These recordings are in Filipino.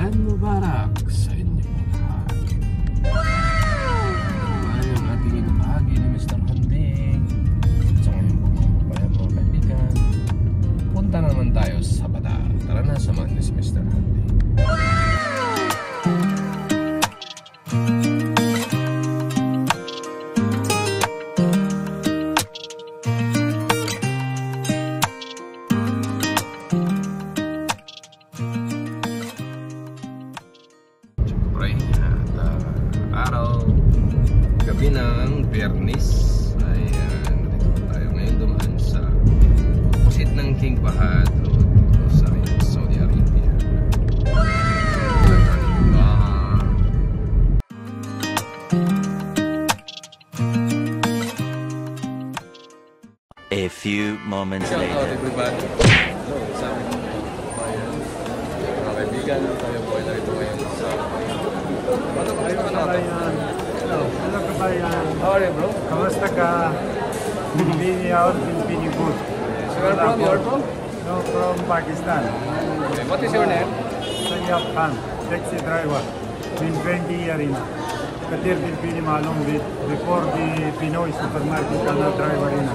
Ramadan Mubarak sa inyo lahat. Ay, ang ating ibahagi ni Mr. Handing. Sa ngayon po mga kabayan, mga kaibigan, punta naman tayo sa Bata. Tara na, samahan niyo si Mr. Handing. Gabi ng Biyernes. Ayan, dito tayo ngayon dumaan sa opposite ng King Fahad Road sa Saudi Arabia. A few moments later. Shout out everybody. Hello, sa amin mga kaibigan, tayo po ay narito ngayon sa Hello kabayan. How are you, bro? Kamusta ka? Pilipini out, Pilipini good. So where from? You're from? No, from Pakistan. Okay. What is your name? Sayyaf Khan, taxi driver. Been 20 years in. Katir Pilipini malum with before the Pinoy supermarket kana driver in.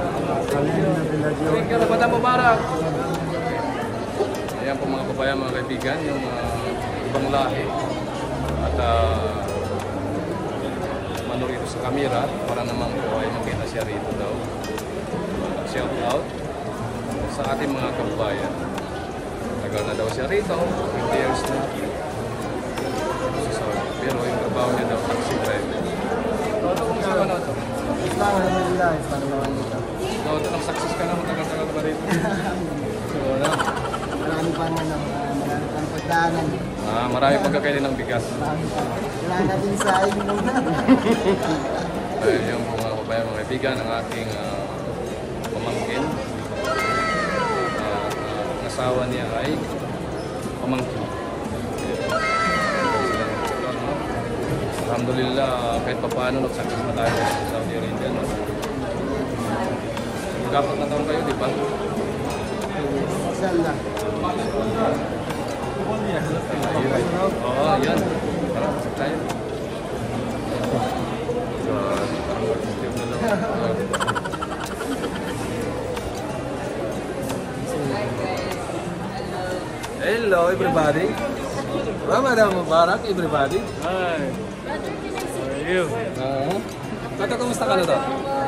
Kalin na Villaggio. Thank you, Ramadan Mubarak. Ayan po mga kabayan, mga kaibigan, yung ibang lahi. At ano rito sa kamera para naman po ay makita siya rito daw. Shout out sa ating mga kabayan. Tagal na daw siya rito, 20 years na. Pero yung trabaho niya daw, taxi driver. Toto, kung saan ka na ito? Alhamdulillah, isang naman nito. Toto, nag-success ka na, matagal-tagal ba rito? So, ano? Marami pang pagdaanan. Marami pagkakainin ng bigas. Wala natin sa ayun muna. Ayun yung mga kabayan, mga kaibigan, ang aking pamangkin. Asawa niya ay pamangkin. Alhamdulillah, kahit pa paano nag-success na tayo sa Saudi Arabia. Magkapat na taon kayo, di ba? Inshallah. Oo, yan. Tara, pasok tayo. So, parang mag-step na lang. Hello, everybody. Ramadan Mubarak, everybody. Hi. How are you? Tato, kumusta ka na to?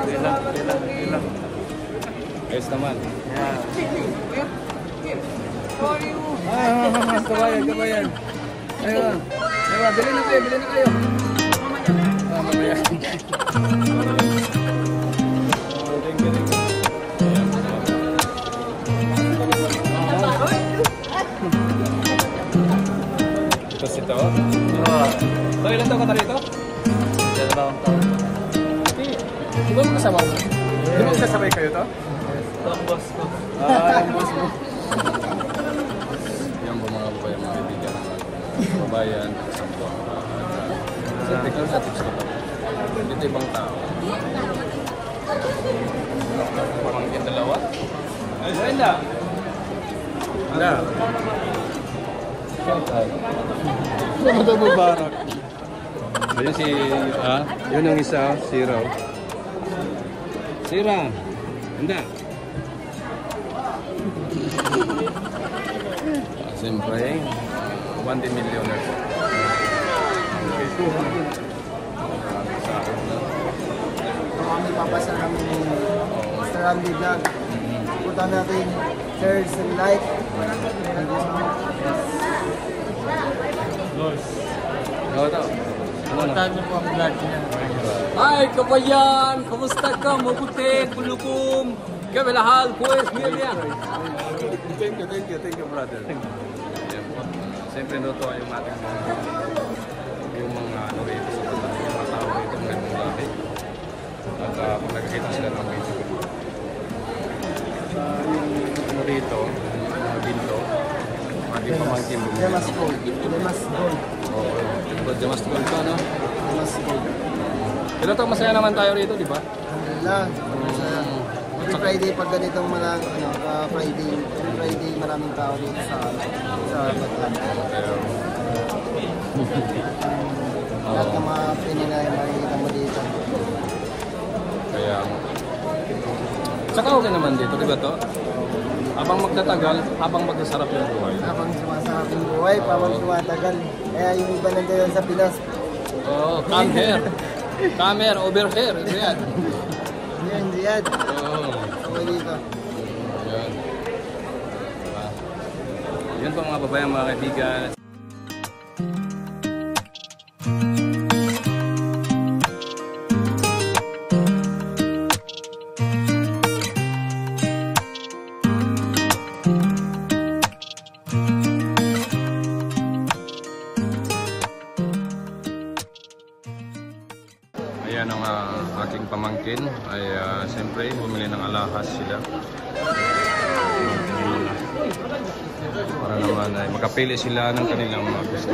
Ilang. Ayos naman. Yeah. Kabayan. Ayun. Bilhin na kayo. Mamaya. Ito si to? So, ilan taon ka na rito? 2 taon. Di ba magkasama ko? Di ba magkasabay kayo to? Ang boss ko. Ang boss mo. Yan po mga babayan, mga kaibigan. Babayan, sampo. Tignan sa tips ko to. Dito ibang tao. Pamangkin dalawa. Wala. Wala. Ramadan Mubarak. Ayun si, yun ang isa, si Raw. Sira. Handa. Siyempre, 1 millionaire. Kami papasa kami ni Mr. Andy Vlog. Punta natin, share and like. Ano to? Punta niyo po ang vlog niya. Hi kabayan! Kamusta ka? Mabuti, kulukum. Kabilahal, pues, Miriam. Thank you, brother. Siyempre natutuwa yung ating mga ano rito sa mga tao rito ng ganung lahi. At kung nakikita sila ng video. Ano rito, mga binto, ating pamangkin. Demas Gold. Demas Gold. Oo, Demas Gold pa, no? Demas Gold. Pero ito, masaya naman tayo rito, di ba? Alhamdulillah. Masaya. Every Friday pag ganitong Friday maraming tao dito sa Batlan. Lahat ng mga Pinay makikita mo dito. Kaya, tsaka okay naman dito, di ba to? Habang magtatagal, habang magkasarap yung buhay. Habang sumasarap yung buhay, habang tumatagal. Kaya yung iba nandiyan sa Pinas. Oh, come here. Come here, over here. Riyad. Yan, Riyad. Oh. Okay dito. Yan. Yan po mga babayan, mga kaibigan. Ayan ang aking pamangkin ay siyempre bumili ng alahas sila para naman ay makapili sila ng kanilang mga gusto.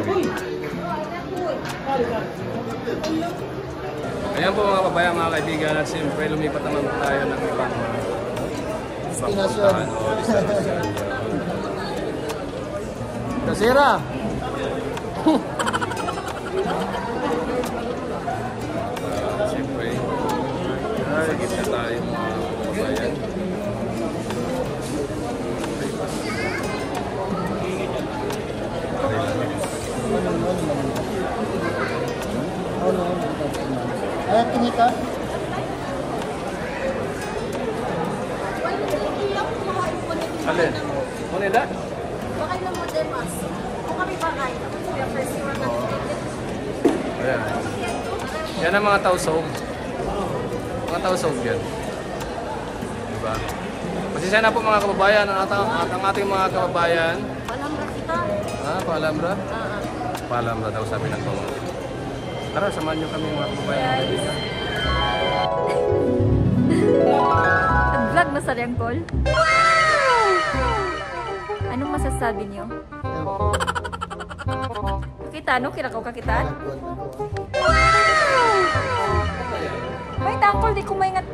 Ayan po mga babayan, mga kaibigan, at siyempre lumipat naman tayo ng ibang Destinasyon. Kasira! Siyempre, sa gitna tayo mga kababayan. Ayan, kinika. Alin? Moneda? Bakay na mo din, mas. Kung kami bakay, kaya first year na Ayan. Yan ang mga tausog. Mga tausog yan. Diba? Pasensya na po mga kababayan, ang ating mga kababayan. Palambra kita. Paalamra? Ah. Paalamra daw sabi ng pamangkin. Tara, samahan nyo kami mga kababayan. Nag-vlog na sa Rengkol? Anong masasabi niyo? Kita, no? Kirakaw ka kita? May tangkol, di ko maingat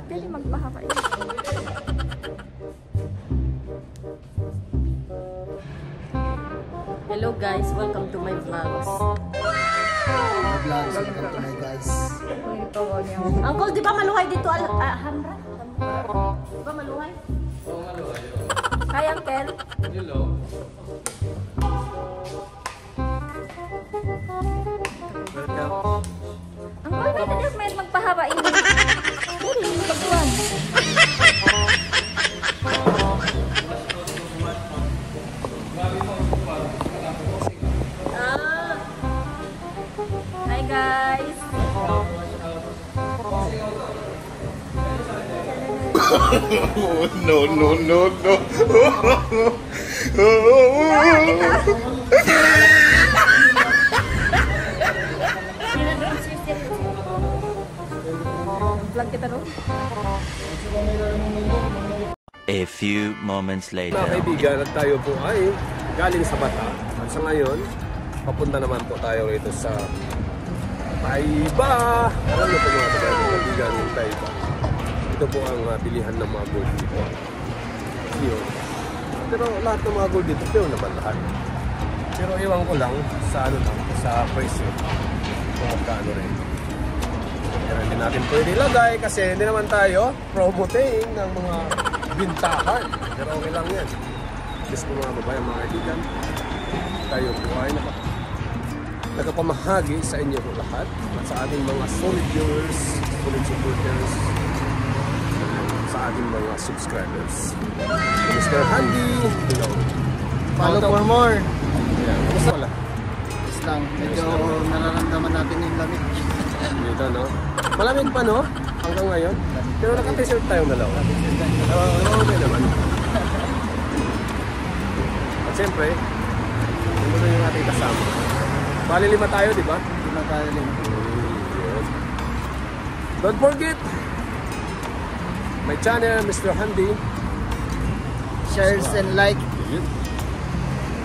pili magpahaba. Hello guys, welcome to my vlogs. Vlogs, welcome to my guys. Uncle, di ba maluhay dito? Hamra? Di ba maluhay? Oo, maluhay. Hi, Uncle. Hello. Welcome. Uncle, may magpahaba ini. Pili, pagkuhan. Hi, guys. No, no, no, no. Vlog kita, no? A few moments later. Mga kaibigan, at tayo po ay galing sa Bata. At sa ngayon, papunta naman po tayo rito sa Taiba. Alam niyo po mga kaibigan ng Taiba. Ito po ang bilihan ng mga gold dito. Pure. Pero lahat ng mga gold dito, pure naman lahat. Pero iwan ko lang sa ano lang, sa presyo. Kung magkano rin. Pero hindi natin pwede ilagay kasi hindi naman tayo promoting ng mga bintahan. Pero okay lang yan. Just po mga babae, mga kaibigan, tayo po ay nagpamahagi sa inyo po lahat at sa ating mga solid viewers, solid supporters, sa ating mga subscribers. Mr. Handy, hello. Follow for more. Yeah, gusto wala. Just lang, medyo nararamdaman natin yung lamig. Dito, no? Malamig pa, no? Hanggang ngayon. Pero naka-t-shirt tayong dalawa. Okay naman. At siyempre, ano yung ating kasama? Bali 5 tayo, di ba? Pinakalim. Don't forget my channel, Mr. Handy. Shares and like,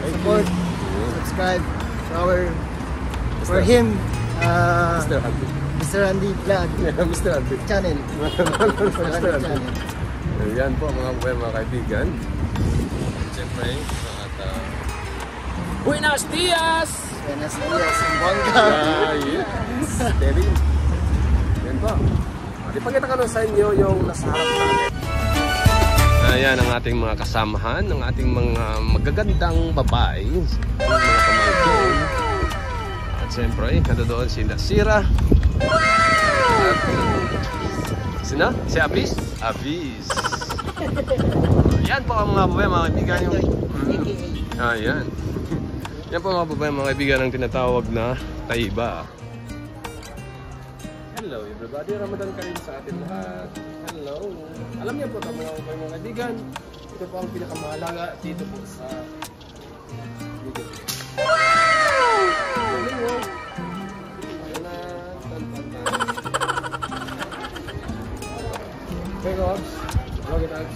support, subscribe for him, Mr. Handy. Mr. Andy Vlog Mr. Handy. channel. Mr. Handy. Ayan po mga kaibigan. Siyempre, at Buenos dias! Buenos dias, bongga. Yes. Steady. Yan po. Ipakita ko na sa inyo yung nasa harap natin. Ayan ang ating mga kasamahan, ang ating mga magagandang babae, mga pamangkin. At siyempre, nandoon si Nasira. At, sino? Si Avis? Avis. Yan po ang mga babae, mga kaibigan yung... Ayan. Yan po mga babae, mga kaibigan ang tinatawag na Taiba. Hello everybody, Ramadan Karim sa atin lahat. Hello. Alam niyo po mga kaibigan, ito po ang pinakamahalaga dito po sa video. Wow! Okay, Robs. Vlog it out.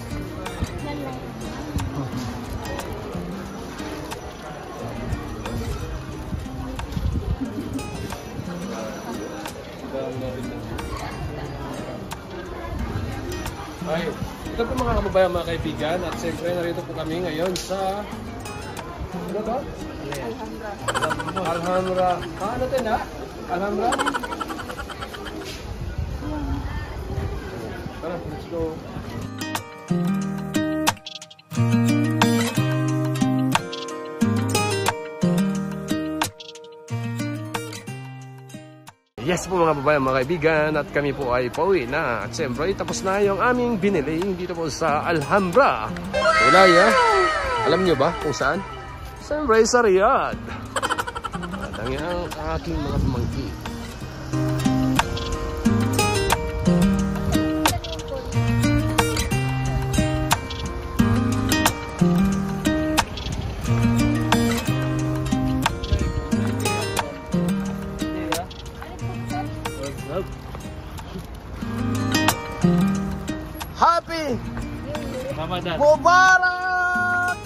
Ay, ito po mga kababayan, mga kaibigan, at siyempre narito po kami ngayon sa ano to? Alhambra. Ano ito na? Alhambra? Tara, let's go. Yes po mga babae, mga kaibigan, at kami po ay pauwi na. At siyempre, tapos na yung aming binili dito po sa Alhambra. Ulay, ha? Alam nyo ba kung saan? Siyempre, sa Riyadh. At ang aking mga pamangkin. Happy Ramadan Mubarak!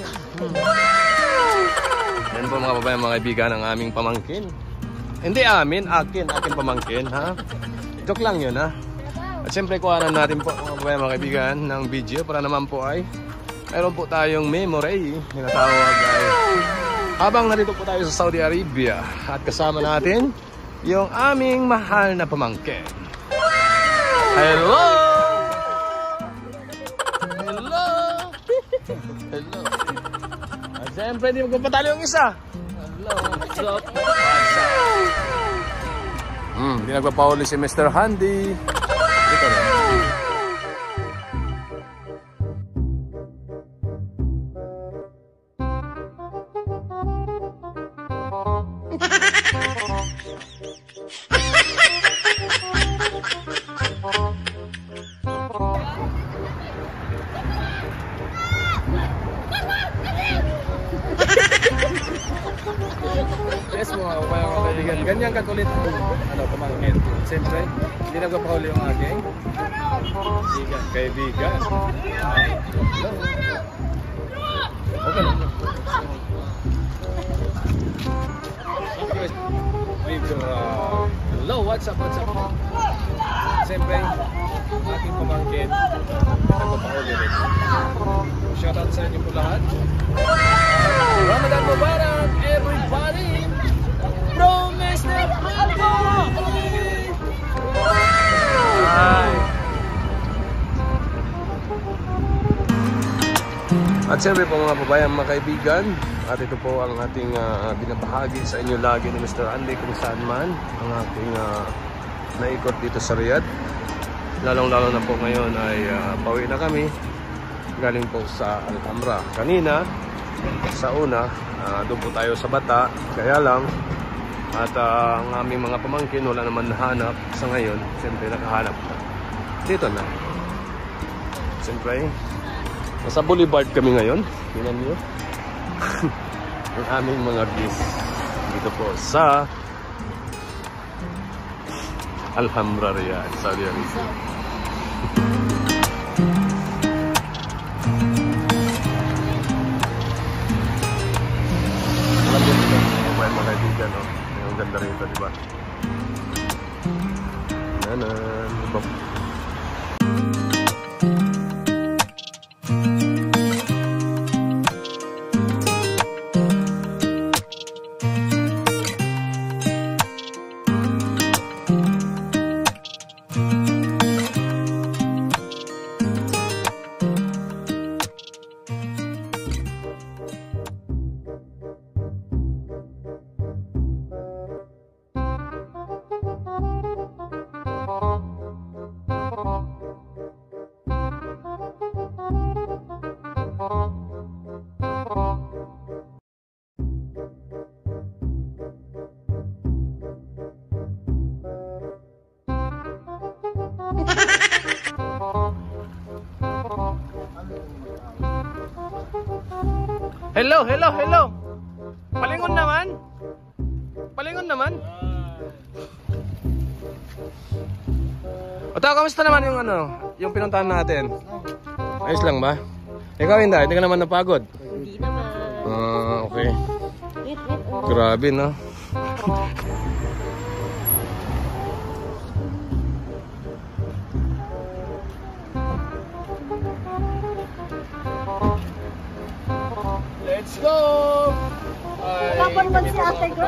Yan po mga babae, mga kaibigan, ang aming pamangkin. Hindi amin, akin pamangkin, ha? Joke lang yun, ha? At siyempre, kuhanan natin po mga babae, mga kaibigan, ng video para naman po ay mayroon po tayong memory. Tinatawag ay habang narito po tayo sa Saudi Arabia at kasama natin yung aming mahal na pamangkin. Hello! Hello! Hello! At siyempre, hindi magpapatalo yung isa. Hello! What's up? What's up? Hindi nagpapahuli si Mr. Handy. Dito na. Yes mga kaibigan, ganyan kakulit pamangkin. Siyempre, hindi nagpapahuli yung aking kaibigan. Okay. Hello, what's up? Siyempre, aking pamangkin nagpapahuli rin. Shoutout sa inyo po lahat. Ramadan Mubarak, everybody! From Mr. Franco! At siyempre po mga babayan, mga kaibigan, at ito po ang ating binabahagi sa inyo lagi ni Mr. Andy kung saan man ang ating naikot dito sa Riyadh. Lalong-lalo na po ngayon ay pauwi na kami galing po sa Alhambra. Kanina sa una, doon po tayo sa Bata, kaya lang at ang aming mga pamangkin wala naman nahanap sa ngayon. Siyempre nakahanap na dito na. Siyempre nasa Boulevard kami ngayon. Tingnan niyo ang aming mga guests dito po sa Alhambra, Riyadh, Saudi Arabia. Mga kaibigan, no? Yung ganda rito, diba? Nanan, diba? Hello, hello, hello. Palingon naman. Palingon naman. O tao, kamusta naman yung ano, yung pinuntahan natin? Ayos lang ba? Ikaw hindi ka naman napagod? Hindi naman. Okay. Grabe, no? Let's go! Kapan man si ate ko.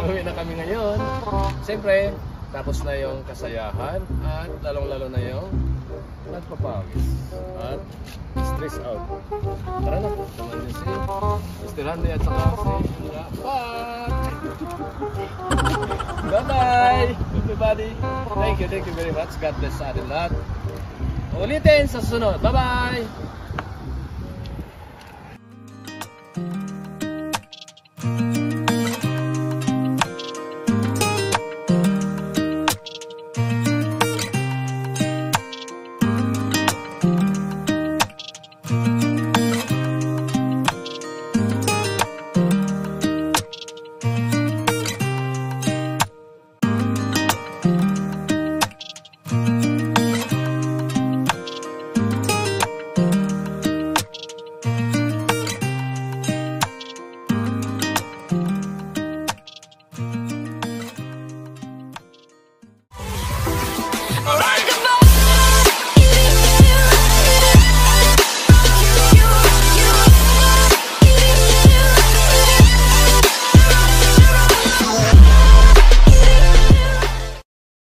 Uwi na kami ngayon. Siyempre, tapos na yung kasayahan at lalong-lalo na yung nagpapawis at stress out. Tara na, naman niyo si Mr. Randy at saka si Rapat. Bye-bye everybody. Thank you very much. God bless sa atin lahat. Ulitin sa susunod. Bye-bye!